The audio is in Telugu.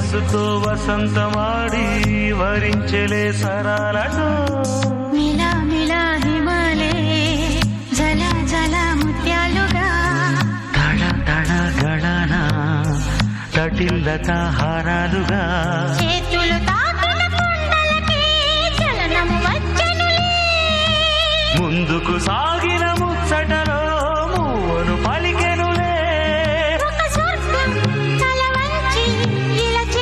వయస్సుతో వసంతమాడి వరించెలే సరాలతో మిలా మిలా హిమాలే జల జల ముత్యాలుగా తడ తడ గడన తటిల్లత హారాలుగా చేతులు తాకిన కుండలకి చలనము వచ్చనులే ముందుకు సాగిన